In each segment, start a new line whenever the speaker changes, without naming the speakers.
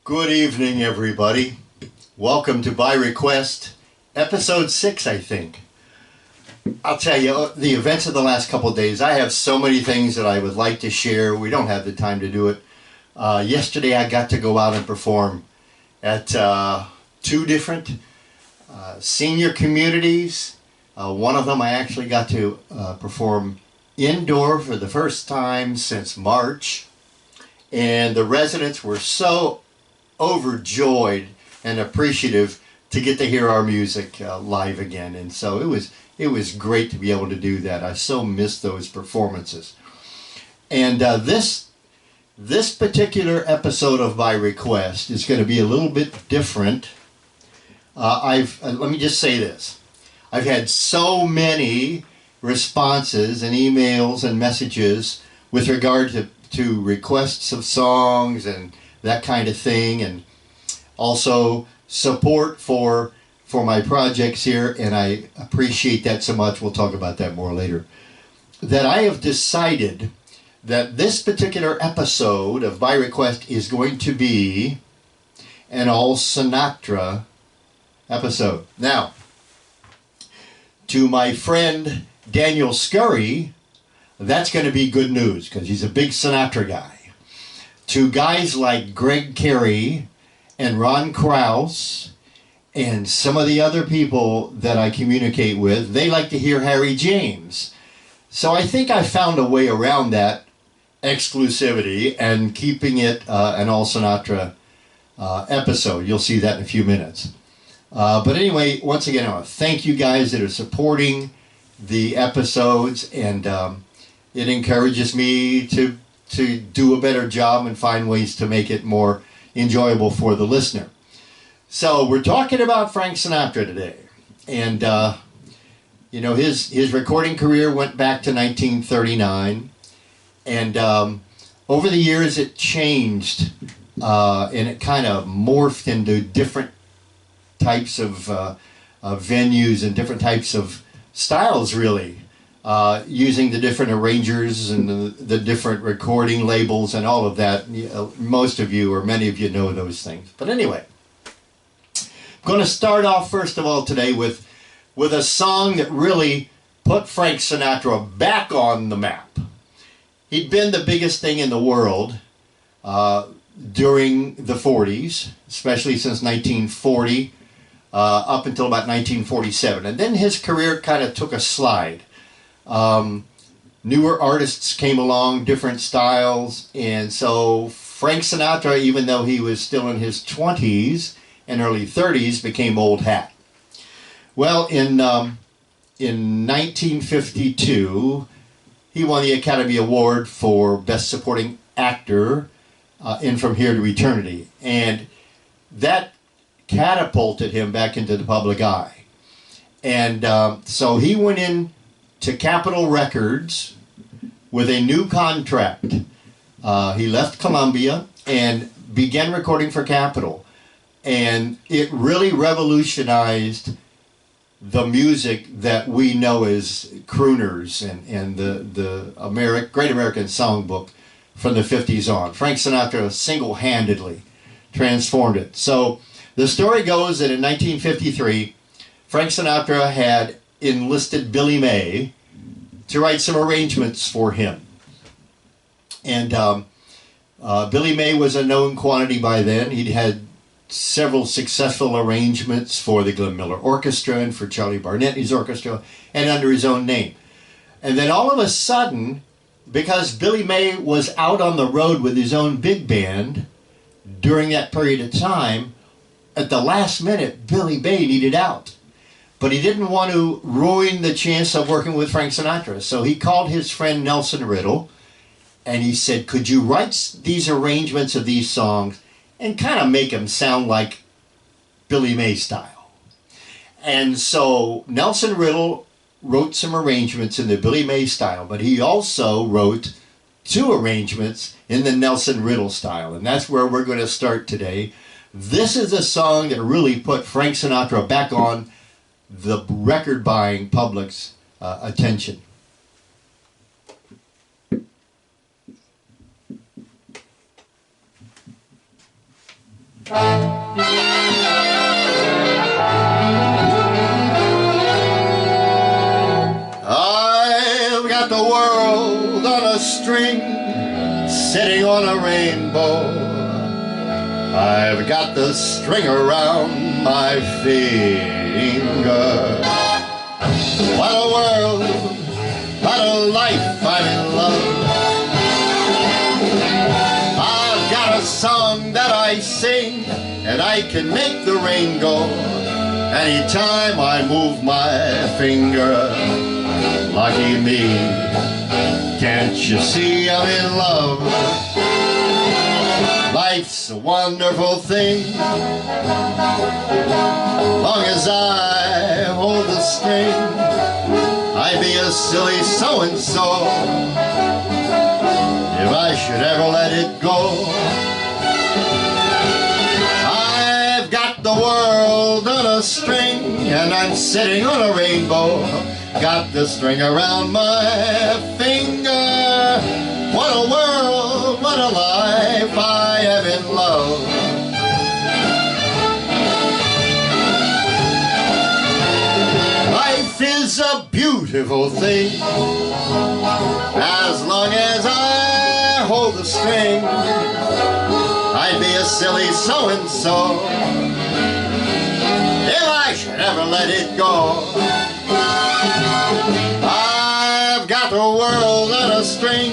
Good evening, everybody. Welcome to By Request, episode 6, I think. I'll tell you, the events of the last couple of days, I have so many things that I would like to share. We don't have the time to do it. Yesterday, I got to go out and perform at two different senior communities. One of them I actually got to perform indoor for the first time since March. And the residents were so overjoyed and appreciative to get to hear our music live again, and so it was great to be able to do that. I so missed those performances. And this particular episode of By Request is going to be a little bit different. Let me just say this: I've had so many responses and emails and messages with regard to requests of songs and that kind of thing, and also support for my projects here, and I appreciate that so much. We'll talk about that more later. That I have decided that this particular episode of By Request is going to be an all Sinatra episode. Now, to my friend Daniel Scuiry, that's going to be good news because he's a big Sinatra guy. To guys like Cary and Ron Krauss and some of the other people that I communicate with, they like to hear Harry James. So I think I found a way around that exclusivity and keeping it an all Sinatra episode. You'll see that in a few minutes. But anyway, once again, I want to thank you guys that are supporting the episodes, and it encourages me to do a better job and find ways to make it more enjoyable for the listener. So we're talking about Frank Sinatra today, and his recording career went back to 1939, and over the years it changed, and it kind of morphed into different types of venues and different types of styles, really. Using the different arrangers and the different recording labels and all of that. Most of you, or many of you, know those things. But anyway, I'm going to start off first of all today with a song that really put Frank Sinatra back on the map. He'd been the biggest thing in the world during the 40s, especially since 1940 up until about 1947. And then his career kind of took a slide. Newer artists came along, different styles, and so Frank Sinatra, even though he was still in his 20s and early 30s, became old hat. Well, in 1952, he won the Academy Award for Best Supporting Actor in From Here to Eternity, and that catapulted him back into the public eye. And so he went in to Capitol Records with a new contract. He left Columbia and began recording for Capitol, and it really revolutionized the music that we know as crooners and the Great American Songbook from the 50s on. Frank Sinatra single-handedly transformed it. So the story goes that in 1953, Frank Sinatra had enlisted Billy May to write some arrangements for him. And Billy May was a known quantity by then. He'd had several successful arrangements for the Glenn Miller Orchestra and for Charlie Barnetti's orchestra, and under his own name. And then all of a sudden, because Billy May was out on the road with his own big band during that period of time, at the last minute, Billy May needed out. But he didn't want to ruin the chance of working with Frank Sinatra. So he called his friend Nelson Riddle, and he said, could you write these arrangements of these songs and kind of make them sound like Billy May style? And so Nelson Riddle wrote some arrangements in the Billy May style, but he also wrote two arrangements in the Nelson Riddle style. And that's where we're going to start today. This is a song that really put Frank Sinatra back on the record-buying public's attention. I've got the world on a string, sitting on a rainbow. I've got the string around my finger. What a world, what a life, I'm in love. I've got a song that I sing, and I can make the rain go anytime I move my finger. Lucky me, can't you see I'm in love? Life's a wonderful thing, long as I hold the string. I'd be a silly so-and-so if I should ever let it go. I've got the world on a string, and I'm sitting on a rainbow. Got the string around my finger. What a world, what a life, I am in love. Life is a beautiful thing, as long as I hold the string. I'd be a silly so-and-so if I should ever let it go. I've got the world on a string,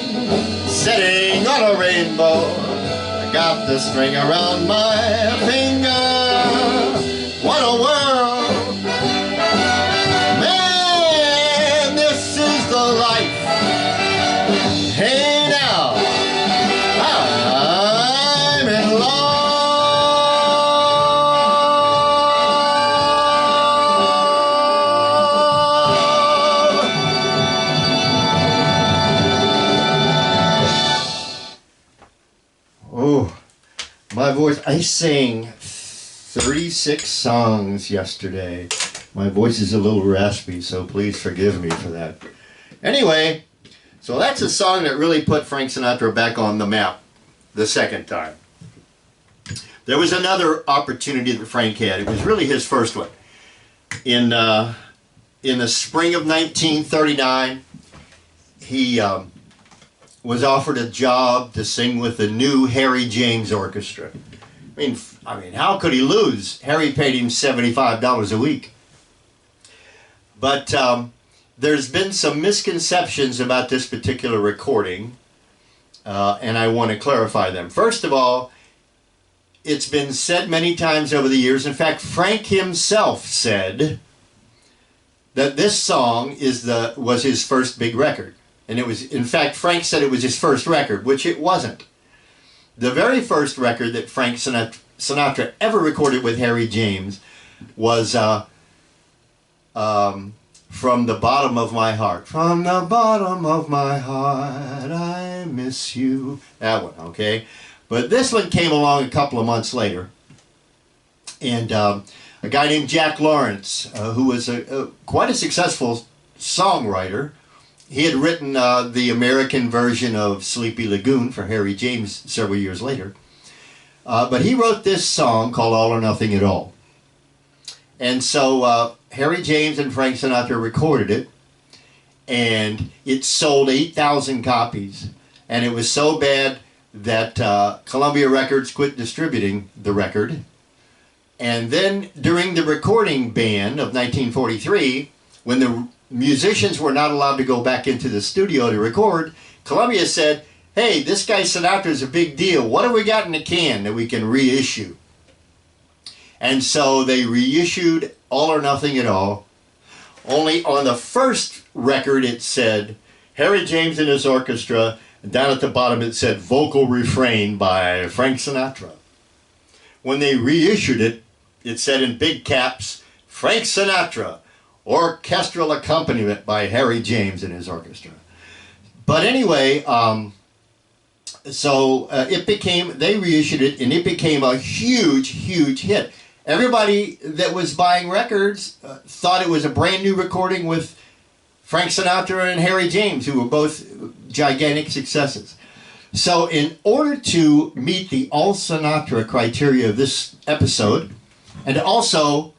sitting on a rainbow. I got the string around my finger. What a world, man, this is the life. Hey now, I'm in love. Oh, my voice. I sang 36 songs yesterday. My voice is a little raspy, so please forgive me for that. Anyway, so that's a song that really put Frank Sinatra back on the map the second time. There was another opportunity that Frank had. It was really his first one. In the spring of 1939, he was offered a job to sing with the new Harry James Orchestra. I mean, how could he lose? Harry paid him $75 a week. But there's been some misconceptions about this particular recording, and I want to clarify them. First of all, it's been said many times over the years. In fact, Frank himself said that this song was his first big record. And it was, in fact, Frank said it was his first record, which it wasn't. The very first record that Frank Sinatra ever recorded with Harry James was From the Bottom of My Heart. From the bottom of my heart, I miss you. That one, okay? But this one came along a couple of months later. And a guy named Jack Lawrence, who was quite a successful songwriter. He had written the American version of Sleepy Lagoon for Harry James several years later. But he wrote this song called All or Nothing at All. And so Harry James and Frank Sinatra recorded it, and it sold 8,000 copies. And it was so bad that Columbia Records quit distributing the record. And then during the recording ban of 1943, when the musicians were not allowed to go back into the studio to record, Columbia said, hey, this guy Sinatra is a big deal. What have we got in the can that we can reissue? And so they reissued All or Nothing at All. Only on the first record it said Harry James and his orchestra, and down at the bottom it said vocal refrain by Frank Sinatra. When they reissued it, it said in big caps, Frank Sinatra, orchestral accompaniment by Harry James and his orchestra. But anyway, they reissued it, and it became a huge, huge hit. Everybody that was buying records thought it was a brand new recording with Frank Sinatra and Harry James, who were both gigantic successes. So in order to meet the all Sinatra criteria of this episode, and also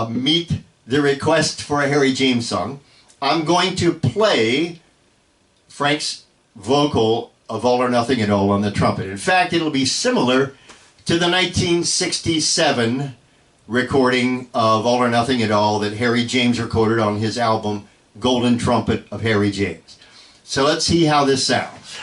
meet the request for a Harry James song, I'm going to play Frank's vocal of All or Nothing at All on the trumpet. In fact, it'll be similar to the 1967 recording of All or Nothing at All that Harry James recorded on his album Golden Trumpet of Harry James. So let's see how this sounds.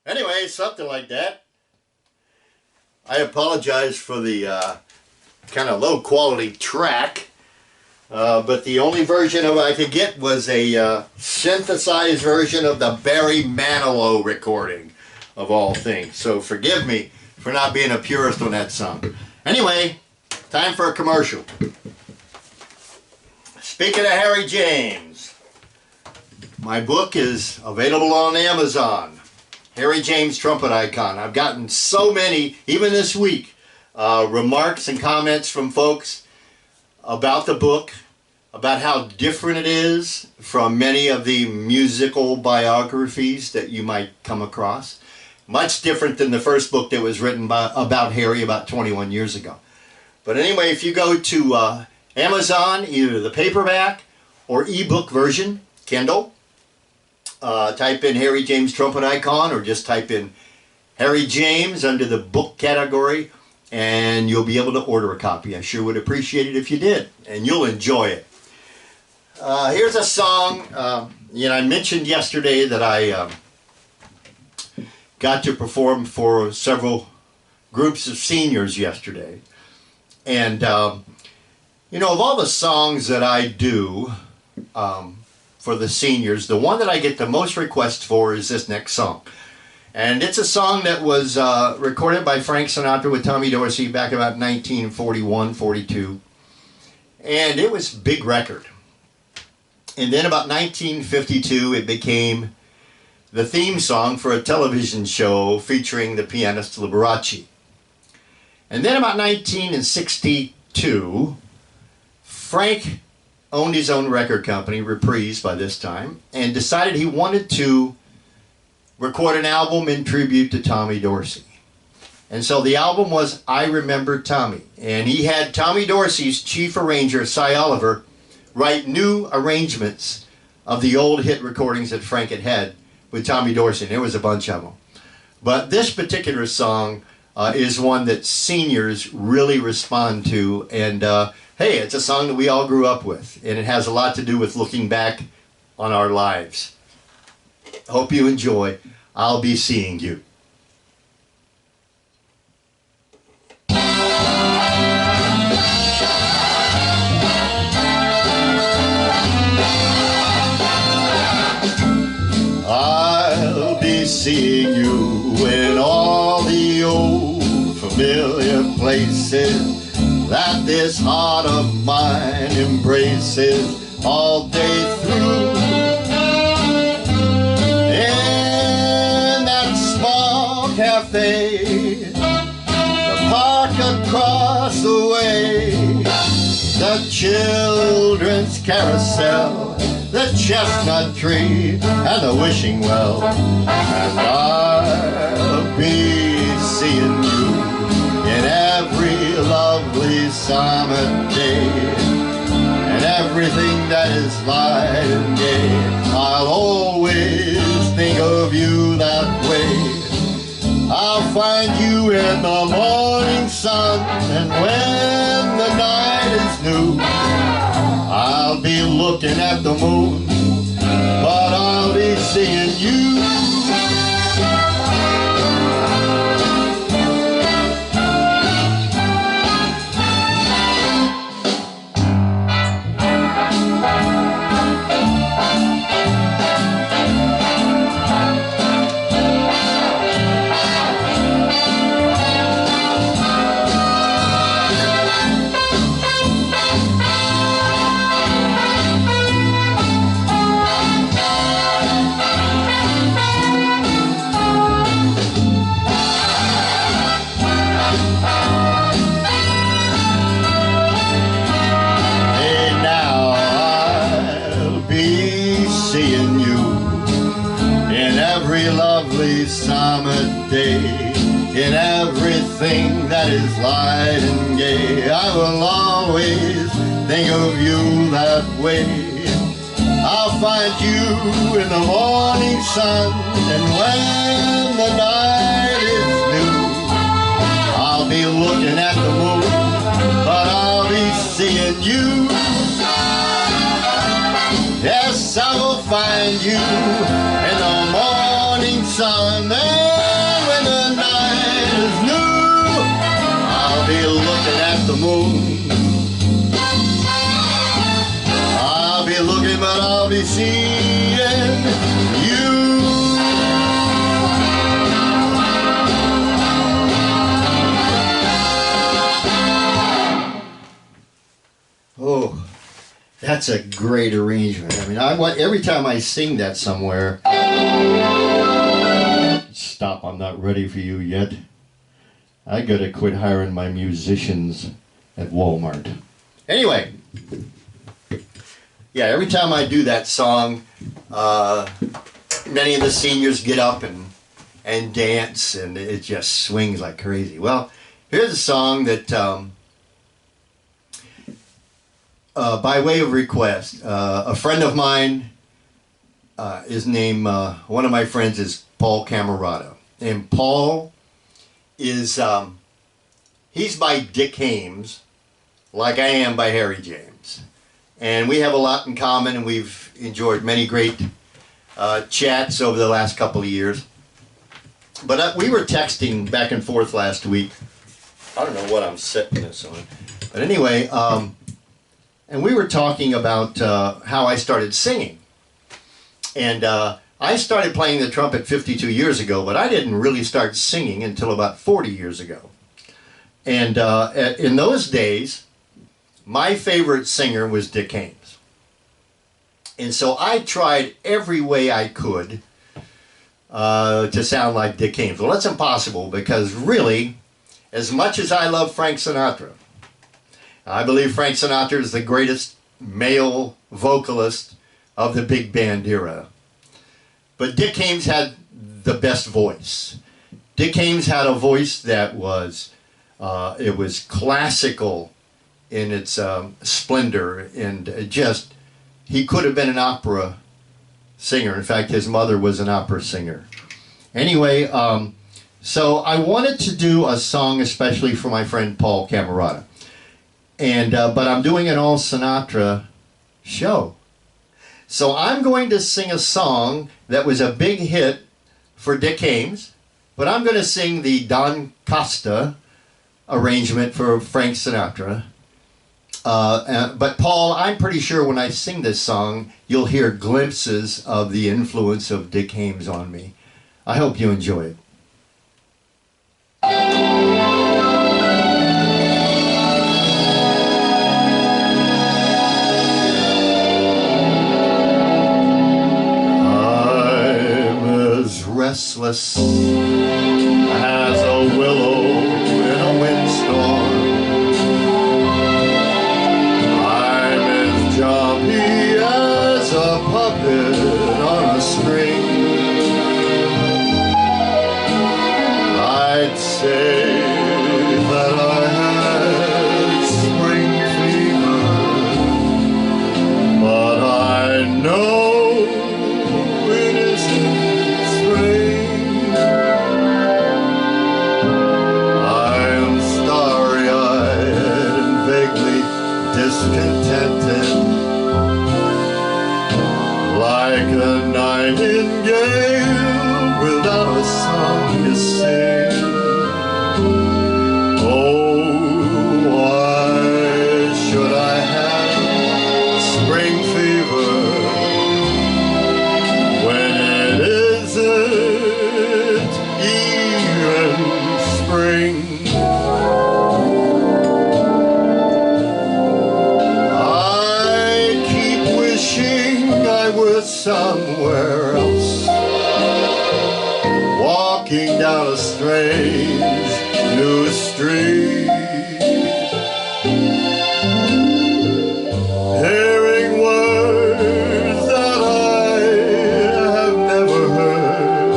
Anyway, something like that. I apologize for the kind of low quality track, but the only version of it I could get was a synthesized version of the Barry Manilow recording, of all things. So forgive me for not being a purist on that song. Anyway, time for a commercial. Speaking of Harry James, my book is available on Amazon. Harry James Trumpet Icon. I've gotten so many, even this week, remarks and comments from folks about the book, about how different it is from many of the musical biographies that you might come across. Much different than the first book that was written about Harry about 21 years ago. But anyway, if you go to Amazon, either the paperback or ebook version, Kindle, type in Harry James Trumpet Icon, or just type in Harry James under the book category, and you'll be able to order a copy. I sure would appreciate it if you did, and you'll enjoy it. Here's a song. I mentioned yesterday that I got to perform for several groups of seniors yesterday, and You know, of all the songs that I do for the seniors, the one that I get the most requests for is this next song. And it's a song that was recorded by Frank Sinatra with Tommy Dorsey back about 1941, 42. And it was a big record. And then about 1952, it became the theme song for a television show featuring the pianist Liberace. And then about 1962, Frank owned his own record company, Reprise by this time, and decided he wanted to record an album in tribute to Tommy Dorsey. And so the album was I Remember Tommy. And he had Tommy Dorsey's chief arranger, Cy Oliver, write new arrangements of the old hit recordings that Frank had had with Tommy Dorsey. And there was a bunch of them. But this particular song is one that seniors really respond to. And hey, it's a song that we all grew up with. And it has a lot to do with looking back on our lives. Hope you enjoy. I'll Be Seeing You. I'll be seeing you in all the old familiar places that this heart of mine embraces all day through. Cafe, the park across the way, the children's carousel, the chestnut tree, and the wishing well. And I'll be seeing you in every lovely summer day, and everything that is light and gay. I'll always think of you that way. I'll find you in the morning sun, and when the night is new, I'll be looking at the moon, but I'll be seeing you. Summer day, in everything that is light and gay. I will always think of you that way. I'll find you in the morning sun, and when the night is new, I'll be looking at the moon, but I'll be seeing you. Yes, I will find you in the morning sun, and when the night is new, I'll be looking at the moon. I'll be looking, but I'll be seeing you. Oh. That's a great arrangement. I mean, every time I sing that somewhere. Stop, I'm not ready for you yet. I gotta quit hiring my musicians at Walmart. Anyway, yeah, every time I do that song, many of the seniors get up and dance, and it just swings like crazy. Well, here's a song that by way of request, a friend of mine, his name, one of my friends is Paul Cammarata. And Paul is, he's by Dick Hames, like I am by Harry James. And we have a lot in common, and we've enjoyed many great chats over the last couple of years. But we were texting back and forth last week. I don't know what I'm setting this on. But anyway, and we were talking about how I started singing. And I started playing the trumpet 52 years ago, but I didn't really start singing until about 40 years ago. And in those days, my favorite singer was Dick Haymes. And so I tried every way I could to sound like Dick Haymes. Well, that's impossible, because really, as much as I love Frank Sinatra, I believe Frank Sinatra is the greatest male vocalist of the big band era. But Dick Haymes had the best voice. Dick Haymes had a voice that was, it was classical in its splendor, and just, he could have been an opera singer. In fact, his mother was an opera singer. Anyway, so I wanted to do a song especially for my friend Paul Cammarata. And, but I'm doing an all Sinatra show. So I'm going to sing a song that was a big hit for Dick Haymes, but I'm going to sing the Don Costa arrangement for Frank Sinatra. But Paul, I'm pretty sure when I sing this song, you'll hear glimpses of the influence of Dick Haymes on me. I hope you enjoy it. Restless as a willow in a windstorm. I'm as jumpy as a puppet on a string. I'd say that I had spring fever, but I know it isn't. Discontented, like a nightingale without a song to sing. Oh, why should I have spring fever when it isn't even spring? Somewhere else, walking down a strange new street, hearing words that I have never heard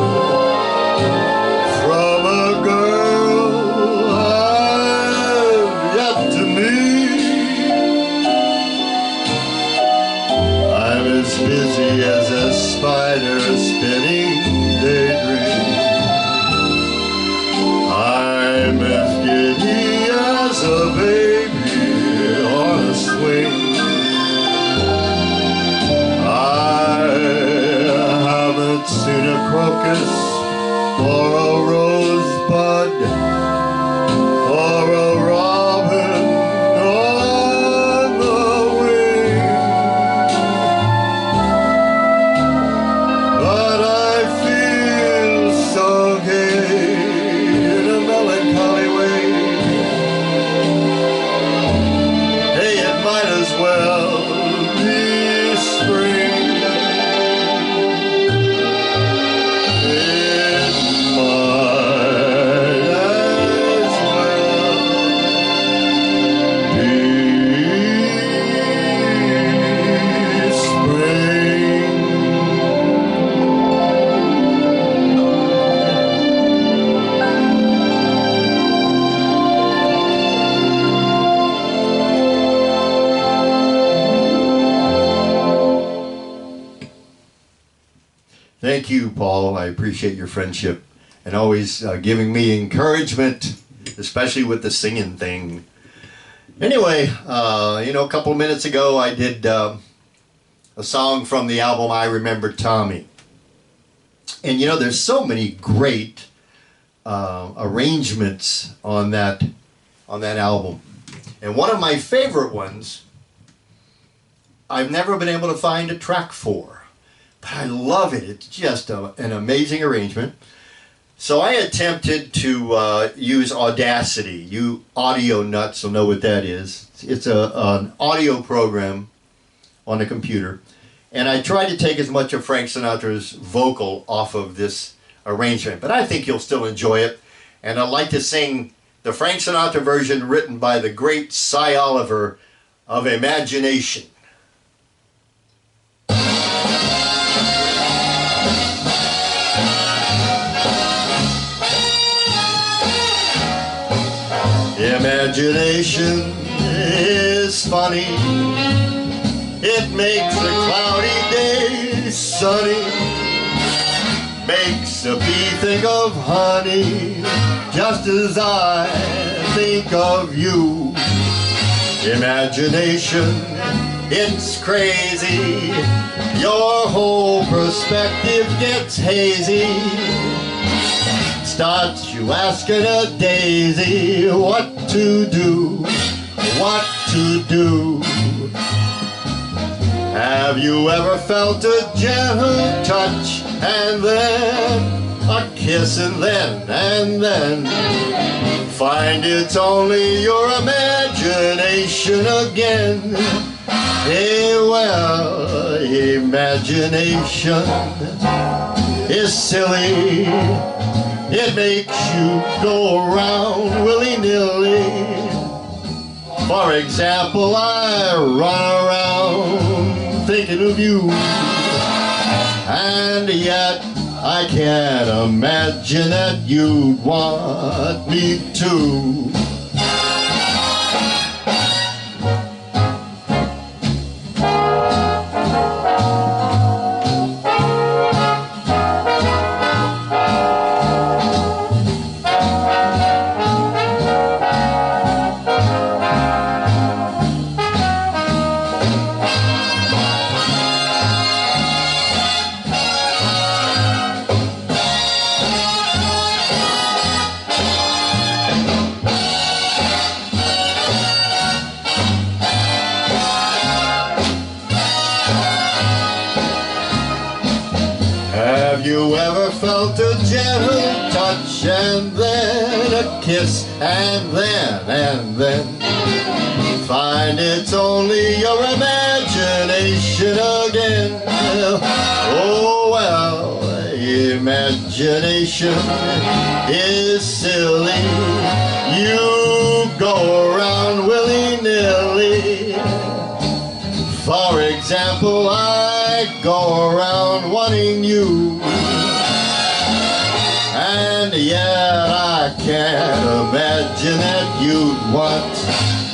from a girl I've yet to meet. I'm as busy as a spider spinning daydream. I'm as giddy as a baby on a swing. I haven't seen a crocus or a rosebud or a robin on the wing. But I feel so gay in a melancholy way. Hey, it might as well be spring. It might as well be spring. Thank you, Paul. I appreciate your friendship and always giving me encouragement, especially with the singing thing. Anyway, you know, a couple of minutes ago I did a song from the album I Remember Tommy. And you know, there's so many great arrangements on that album. And one of my favorite ones I've never been able to find a track for. But I love it. It's just an amazing arrangement. So I attempted to use Audacity. You audio nuts will know what that is. It's an audio program on a computer. And I tried to take as much of Frank Sinatra's vocal off of this arrangement. But I think you'll still enjoy it. And I'd like to sing the Frank Sinatra version written by the great Cy Oliver of Imagination. Imagination is funny. It makes a cloudy day sunny. Makes a bee think of honey, just as I think of you. Imagination, it's crazy. Your whole perspective gets hazy. Starts you asking a daisy what to do, what to do. Have you ever felt a gentle touch and then a kiss and then find it's only your imagination again? Hey, well, imagination is silly. It makes you go around willy-nilly. For example, I run around thinking of you, and yet I can't imagine that you'd want me to. Have you ever felt a gentle touch and then a kiss and then find it's only your imagination again? Oh well, imagination is silly. You go around willy-nilly. For example, I go around wanting you, and yet I can't imagine that you'd want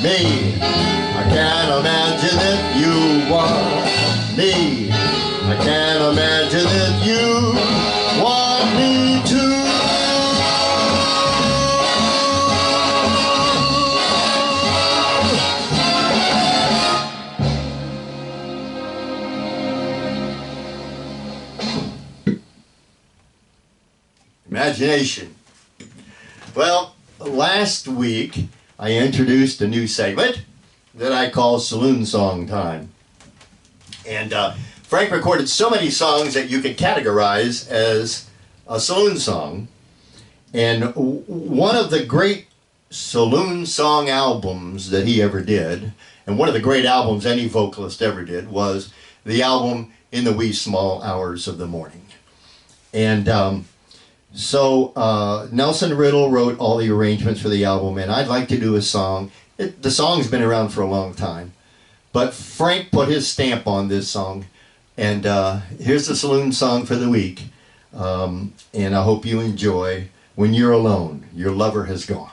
me. I can't imagine that you want me. I can't imagine that you want me to. Imagination. Well, last week I introduced a new segment that I call Saloon Song Time. And Frank recorded so many songs that you could categorize as a saloon song. And one of the great saloon song albums that he ever did, and one of the great albums any vocalist ever did, was the album In the Wee Small Hours of the Morning. And so Nelson Riddle wrote all the arrangements for the album, and I'd like to do a song. The song's been around for a long time, but Frank put his stamp on this song, and here's the saloon song for the week. And I hope you enjoy When You're Alone, Your Lover Has Gone.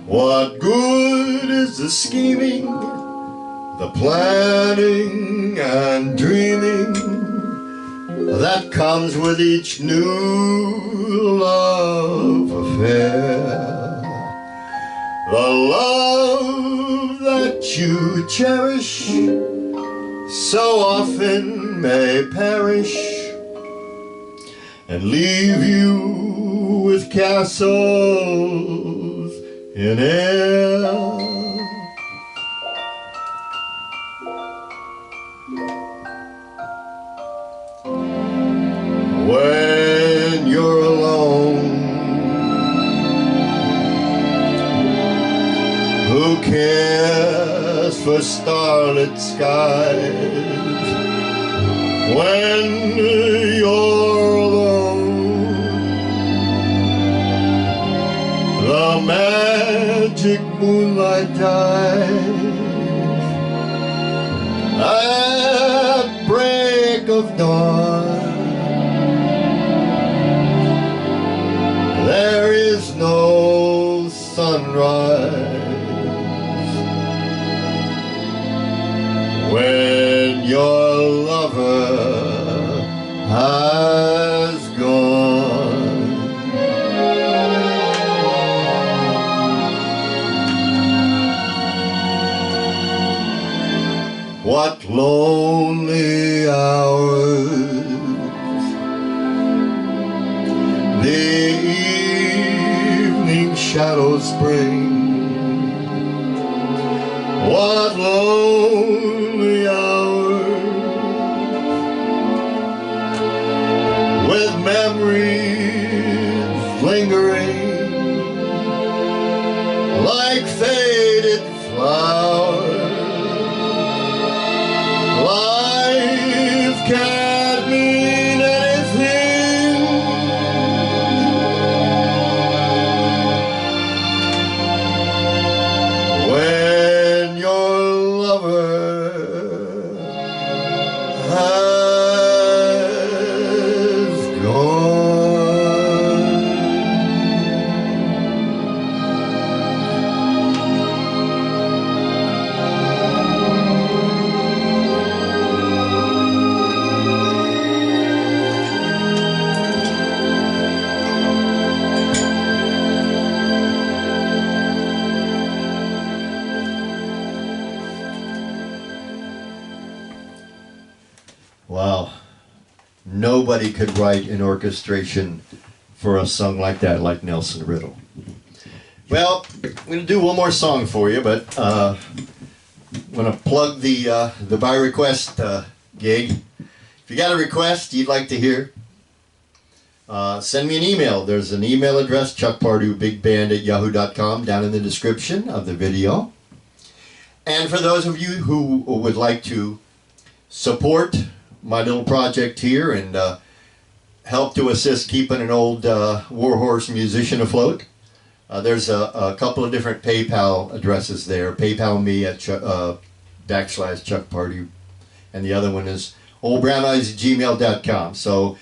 What good is the scheming, the planning and dreaming, that comes with each new love affair. The love that you cherish so often may perish and leave you with castles in air. When you're alone, who cares for starlit skies? When you're alone, the magic moonlight dies. At break of dawn, there is no sunrise. When your lover has gone, what lonely hours the evening shadows bring. What lonely hours with memories lingering like faded flowers. Life can't mean anything when your lover has gone. Wow. Nobody could write an orchestration for a song like that, like Nelson Riddle. Well, I'm going to do one more song for you, but I'm going to plug the by request gig. If you got a request you'd like to hear, send me an email. There's an email address, chuckparduebigband@yahoo.com, down in the description of the video. And for those of you who would like to support my little project here and help to assist keeping an old warhorse musician afloat, there's a couple of different PayPal addresses there. PayPal me at /ChuckPardew, and the other one is olbrneyes@gmail.com. So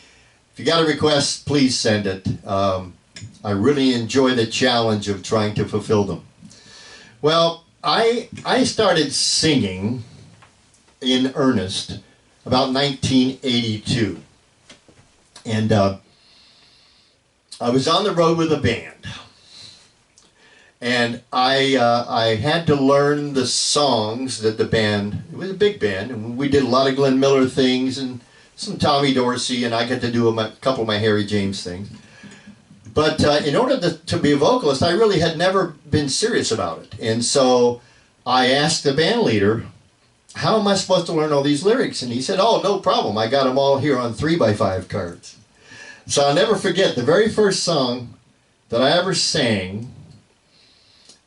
if you got a request, please send it. I really enjoy the challenge of trying to fulfill them. Well, I started singing in earnest about 1982, and I was on the road with a band, and I had to learn the songs that the band, it was a big band, and we did a lot of Glenn Miller things and some Tommy Dorsey, and I got to do a couple of my Harry James things. But in order to be a vocalist, I really had never been serious about it. And so I asked the band leader, how am I supposed to learn all these lyrics? And he said, oh, no problem. I got them all here on 3x5 cards. So I'll never forget the very first song that I ever sang.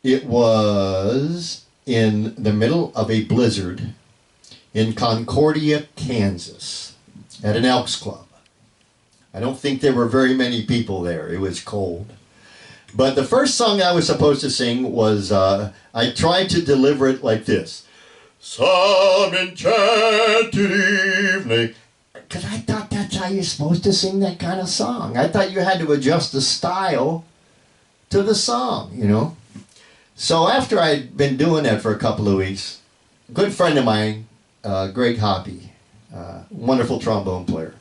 It was in the middle of a blizzard in Concordia, Kansas, at an Elks Club. I don't think there were very many people there. It was cold. But the first song I was supposed to sing was, I tried to deliver it like this. Some enchanted evening. Because I thought that's how you're supposed to sing that kind of song. I thought you had to adjust the style to the song, you know. So after I'd been doing that for a couple of weeks, a good friend of mine, Greg Hoppy, wonderful trombone player,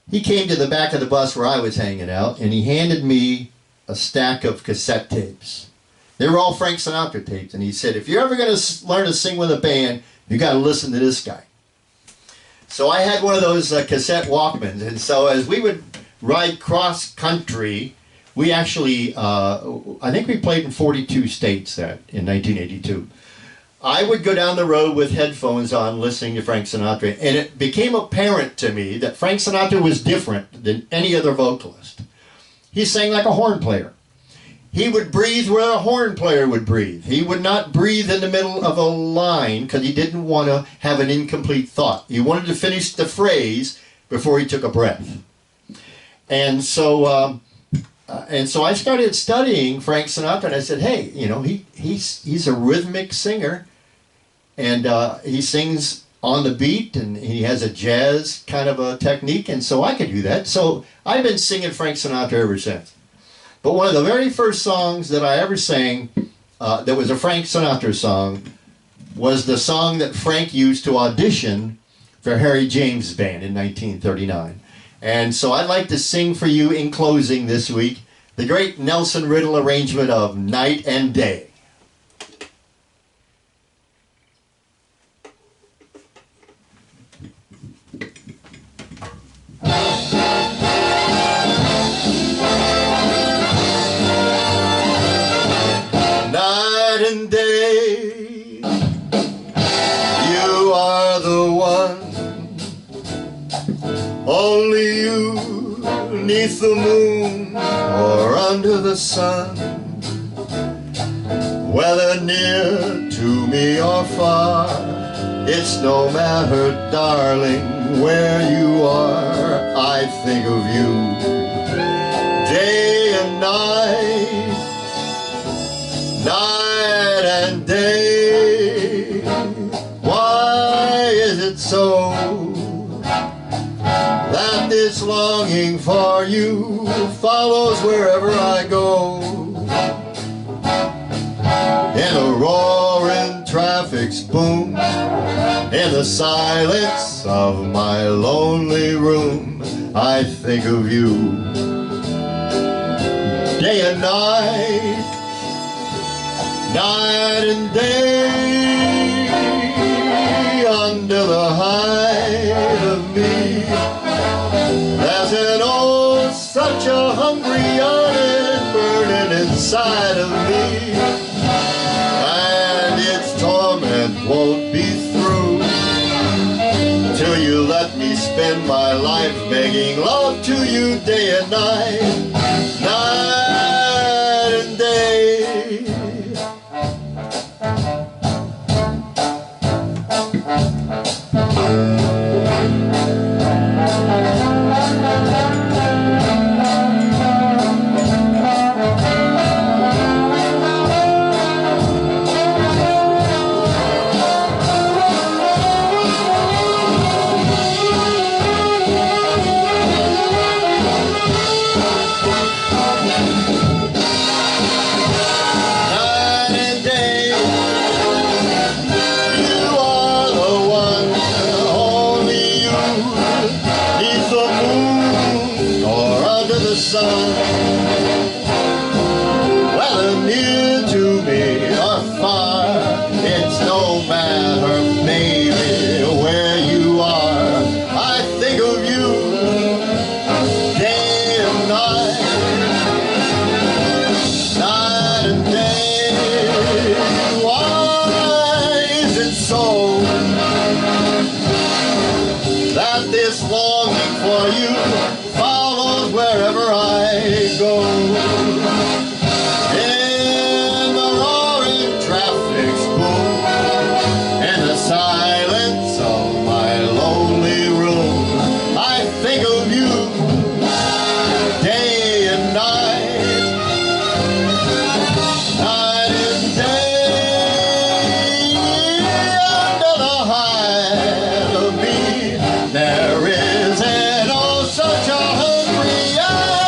he came to the back of the bus where I was hanging out, and he handed me a stack of cassette tapes. They were all Frank Sinatra tapes, and he said, if you're ever going to learn to sing with a band, you got to listen to this guy. So I had one of those cassette Walkmans, and so as we would ride cross country, we actually, I think we played in 42 states in 1982. I would go down the road with headphones on listening to Frank Sinatra, and it became apparent to me that Frank Sinatra was different than any other vocalist. He sang like a horn player. He would breathe where a horn player would breathe. He would not breathe in the middle of a line because he didn't want to have an incomplete thought. He wanted to finish the phrase before he took a breath. And so I started studying Frank Sinatra, and I said, hey, you know, he's a rhythmic singer, and he sings on the beat, and he has a jazz kind of a technique, and so I could do that. So I've been singing Frank Sinatra ever since. But one of the very first songs that I ever sang that was a Frank Sinatra song was the song that Frank used to audition for Harry James' band in 1939. And so I'd like to sing for you in closing this week the great Nelson Riddle arrangement of Night and Day. Night and day, you are the one, only you, neath the moon or under the sun, whether near to me or far, it's no matter, darling, where you are, I think of you, day and night, night and day. Why is it so that this longing for you follows wherever I go? In a roaring traffic's boom, in the silence of my lonely room, I think of you, day and night, night and day, under the height of me. There's an oh, such a hungry yearning burning inside of me, and its torment won't be through till you let me spend my life begging love to you, day and night, night and day. Whether near to me or far, it's no matter, baby, where you are, I think of you, day and night, night and day. Why is it so that this longing for you follows wherever I go? In the roaring traffic's boom, in the silence of my lonely room, I think of you, day and night, night and day, under the height of me. There is an oh such a hungry eye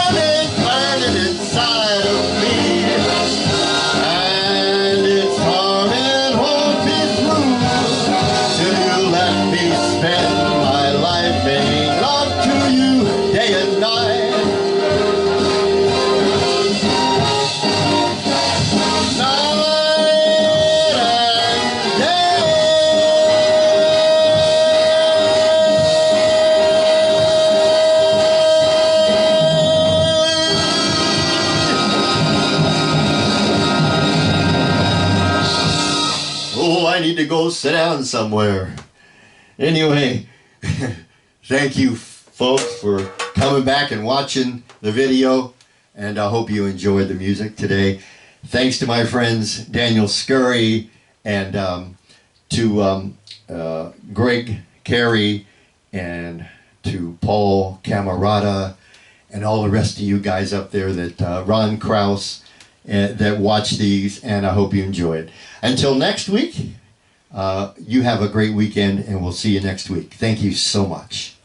go sit down somewhere. Anyway, thank you folks for coming back and watching the video, and I hope you enjoyed the music today. Thanks to my friends Daniel Scuiry and to Greg, Cary, and to Paul Cammarata, and all the rest of you guys up there that Ron Krauss, that watch these, and I hope you enjoy it. Until next week, you have a great weekend, and we'll see you next week. Thank you so much.